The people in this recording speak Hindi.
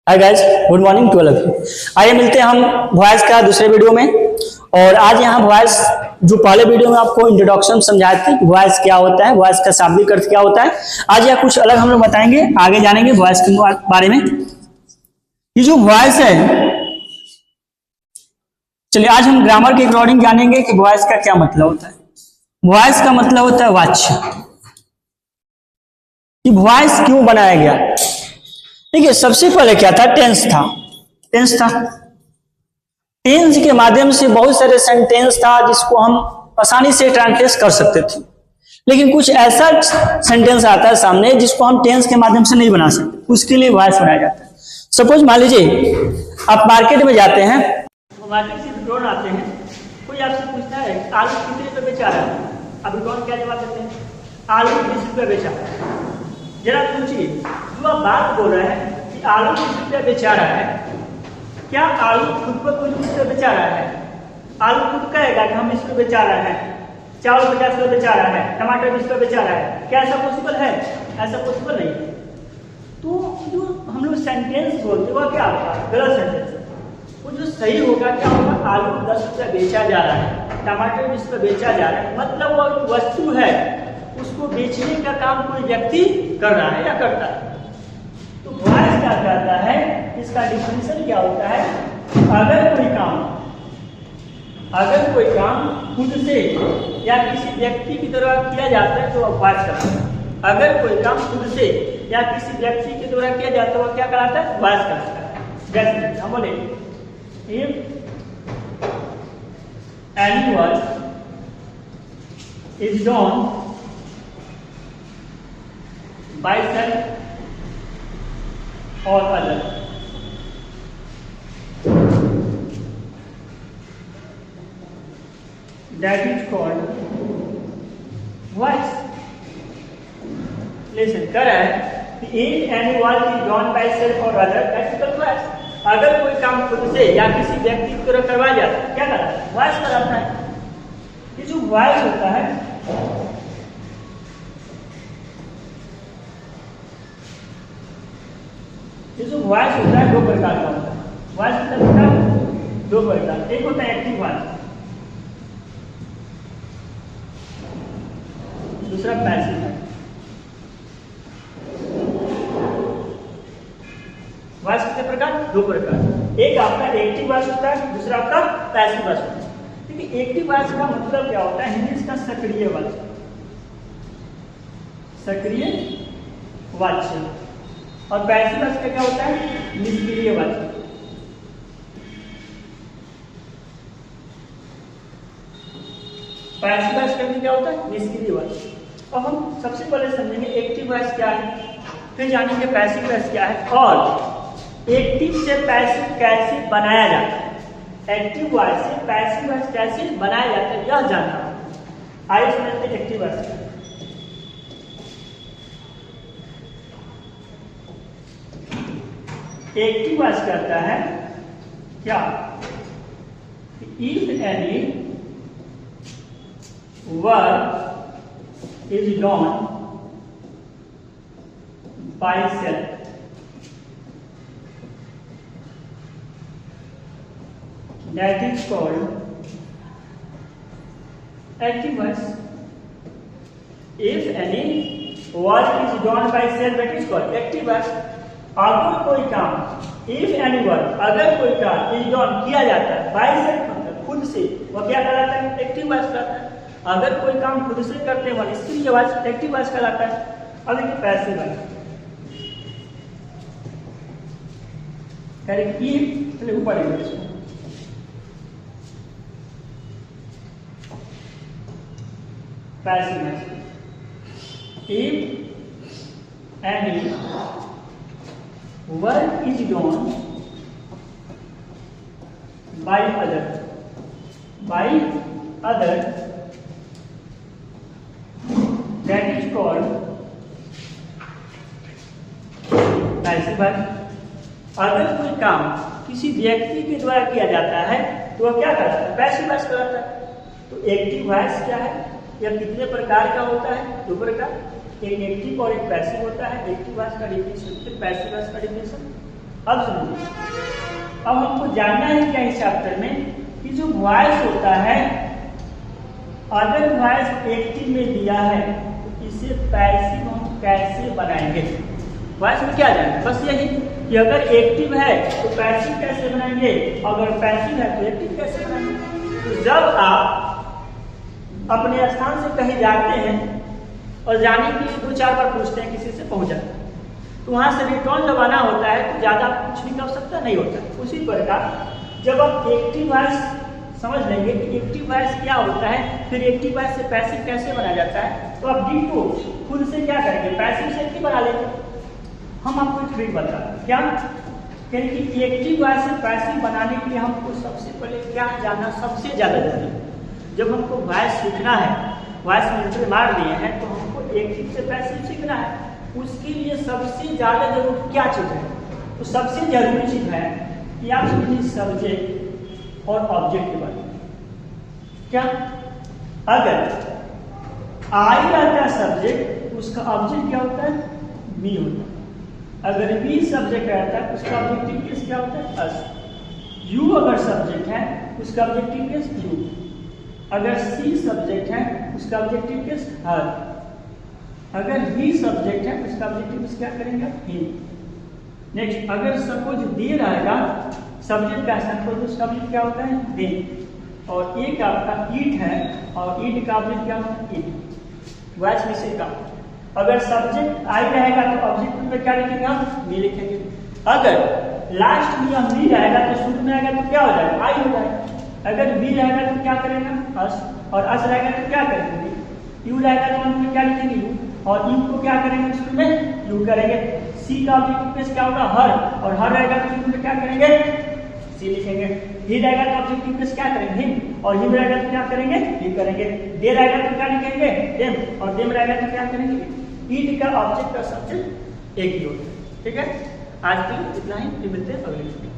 Hi guys, good morning to all of you. आइए मिलते हैं हम वॉइस का दूसरे वीडियो में। और आज यहाँ वॉइस जो पहले वीडियो में आपको इंट्रोडक्शन समझाए थे कि वॉइस क्या होता है, वॉइस का शाब्दिक अर्थ क्या होता है, आज यहाँ कुछ अलग हम लोग बताएंगे, आगे जानेंगे वॉइस के बारे में। ये जो वॉइस है, चलिए आज हम ग्रामर के अकॉर्डिंग जानेंगे कि वॉइस का क्या मतलब होता है। वॉइस का मतलब होता है वाच्य। कि वॉइस क्यों बनाया गया? देखिए, सबसे पहले क्या था? टेंस था। टेंस के माध्यम से बहुत सारे सेंटेंस था जिसको हम आसानी से ट्रांसलेट कर सकते थे, लेकिन कुछ ऐसा सेंटेंस आता है सामने जिसको हम टेंस के माध्यम से नहीं बना सकते, उसके लिए वॉइस बनाया जाता है। सपोज मान लीजिए आप मार्केट में जाते हैं, मार्केट से विड्रॉन आते हैं, कोई आपसे पूछता है आलू कितने रुपये बेचा रहा है, आप विड्रॉन क्या जवाब देते हैं? आलू 20 रुपये बेचा रहा है। जरा पूछिए, जो आप बात बोल रहे हैं कि आलू 20 रुपये बेचा रहा है, क्या आलू खुद पर कोई 20 रुपये बेचा रहा है? आलू खुद कहेगा कि हम 20 रुपये बेचा रहे हैं, चावल 50 रुपये बेचा रहा है, टमाटर 20 रुपये बेचा रहा है। क्या ऐसा पॉसिबल है? ऐसा पॉसिबल नहीं। तो जो हम लोग सेंटेंस बोलते हैं वह क्या होगा? गलत सेंटेंस। वो जो सही होगा क्या होगा? आलू 10 रुपये बेचा जा रहा है, टमाटर 20 रुपये बेचा जा रहा है, मतलब वो वस्तु है, उसको बेचने का काम कोई व्यक्ति कर रहा है या करता है। तो वॉइस क्या कहता है, इसका डिफिनेशन क्या होता है? अगर कोई काम खुद से या किसी व्यक्ति की द्वारा किया जाता है तो वह वॉइस कहलाता है। अगर कोई काम खुद से या किसी व्यक्ति के द्वारा किया जाता है वह क्या कहलाता है? वॉइस कहलाता है। जैसे हम बोले, if any work is done by self or other, that is called voice. Listen, कर है कि if any work is done by self or other, that is called voice. अगर कोई काम खुद से या किसी व्यक्ति की तरह करवाया जाता है, क्या करता है? वॉइस कराता है। ये जो वॉइस होता है, ये जो वॉइस होता है दो प्रकार का होता है। वॉइस होता है दो प्रकार, एक होता है एक्टिव वॉइस, दूसरा पैसिव वॉइस। वॉइस कितने प्रकार? दो प्रकार। एक आपका एक्टिव वॉइस होता है, दूसरा आपका पैसिव वॉइस होता है। देखिए, एक्टिव वॉइस का मतलब क्या होता है? हिंदी इसका सक्रिय वॉइस, सक्रिय वाच्य। और पैसिव वॉइस का क्या होता है? निष्क्रिय वाच्य। पैसिव वॉइस का क्या होता है? निष्क्रिय वाच्य। अब हम सबसे पहले समझेंगे एक्टिव वॉइस क्या है, फिर जानेंगे पैसिव वॉइस क्या है, और एक्टिव से पैसिव कैसे बनाया जाता है। एक्टिव वॉइस से पैसिव वॉइस कैसे बनाया जाता है यह जानना। आइए समझते हैं एक्टिव वॉइस। एक्टिव वॉइस कहता है क्या? If any work is done by self, that is called active voice. If any work is done by self, that is called active voice. अगर कोई काम, इफ एनी वर्क, अगर कोई काम इज डन किया जाता है बाय सेल्फ मतलब खुद से, वह क्या कहलाता है? एक्टिव वॉइस कहलाता है। अगर कोई काम खुद से करने वाले निष्क्रिय वॉइस एक्टिव वॉइस कहलाता है। अब देखिए पैसिव वॉइस, चलिए ऊपर इसको passive voice. If any work is done by other that is called passive voice। अगर कोई काम किसी व्यक्ति के द्वारा किया जाता है तो वह क्या करता है? पैसिव वॉइस कहलाता है। तो एक्टिव वॉइस क्या है? यह कितने प्रकार का होता है? दो प्रकार, एक एक्टिव और एक पैसिव होता है। एक्टिव वॉइस का डिफिनेशन, फिर पैसिव वॉइस का डिफिनेशन। अब समझिए, अब हमको जानना है क्या इस चैप्टर में कि जो वॉइस होता है, अगर वॉइस एक्टिव में दिया है तो इसे पैसिव हम कैसे बनाएंगे। वॉइस में क्या जाएंगे, बस यही कि अगर एक्टिव है तो पैसिव कैसे बनाएंगे, अगर पैसिव है तो एक्टिव कैसे बनाएंगे। तो जब आप अपने स्थान से कहीं जाते हैं और जाने के लिए 2-4 बार पूछते हैं किसी से पहुंच जाते हैं, तो वहां से रिटर्न जब आना होता है तो ज्यादा कुछ नहीं कर सकता, नहीं होता। उसी प्रकार जब आप एक्टिव वॉइस समझ लेंगे कि एक्टिव वॉइस क्या होता है, फिर एक्टिव वॉइस से पैसिव कैसे बना जाता है, तो आप डिटो खुद से क्या करेंगे, पैसिव से एक्टिव बना लेंगे। हम आपको एक ट्रिक बता रहे हैं, क्या यानी कि एक्टिव वॉइस से पैसिव बनाने के लिए हमको सबसे पहले क्या जानना सबसे ज्यादा जरूरी है। जब हमको वॉइस सीखना है, वॉइस में एंट्री मार दिए हैं तो हमको एक्टिव से पैसिव सीखना है। उसके लिए सबसे ज्यादा जरूरी क्या चीज है, तो सबसे जरूरी चीज है कि आप समझिए सब्जेक्ट और ऑब्जेक्ट के बारे में। क्या अगर आई रहता है सब्जेक्ट, उसका ऑब्जेक्ट क्या होता है, बी होता है। अगर बी सब्जेक्ट रहता है उसका ऑब्जेक्टिव केस क्या होता है, अस। यू अगर सब्जेक्ट है उसका ऑब्जेक्टिव केस यू। अगर सी सब्जेक्ट है उसका ऑब्जेक्टिव केस हर। अगर ही सब्जेक्ट है उसका ऑब्जेक्टिव केस क्या करेंगे, ही। नेक्स्ट, अगर सपोज दे रहेगा सब्जेक्ट का सपोज, उसका ऑब्जेक्ट क्या होता है, दे। और एक आपका ईट है और ईट का ऑब्जेक्ट क्या होता है, ईट। वॉइस में से का अगर सब्जेक्ट आई रहेगा तो ऑब्जेक्ट में क्या लिखेंगे, हम बी लिखेंगे। अगर लास्ट में हम बी रहेगा तो शुरू में आएगा तो क्या हो जाएगा, आई हो जाएगा। अगर बी रहेगा तो क्या करेंगे, अस। और अस रहेगा तो क्या करेंगे, यू रहेगा तो हम क्या लिखेंगे, यू। और यू को क्या करेंगे, शुरू में यू करेंगे। सी का ऑब्जेक्टिव केस क्या होगा, हर। और हर रहेगा तो शुरू में क्या करेंगे, सी लिखेंगे। ही रहेगा तो ऑब्जेक्टिव केस क्या करेंगे, हिम। और हिम रहेगा तो क्या करेंगे, ही करेंगे। दे रहेगा तो क्या लिखेंगे, देम। और देम रहेगा तो क्या करेंगे, ईट का ऑब्जेक्ट का सब्जेक्ट एक ही होता है। ठीक है, आज के लिए इतना ही, फिर मिलते हैं अगले वीडियो में।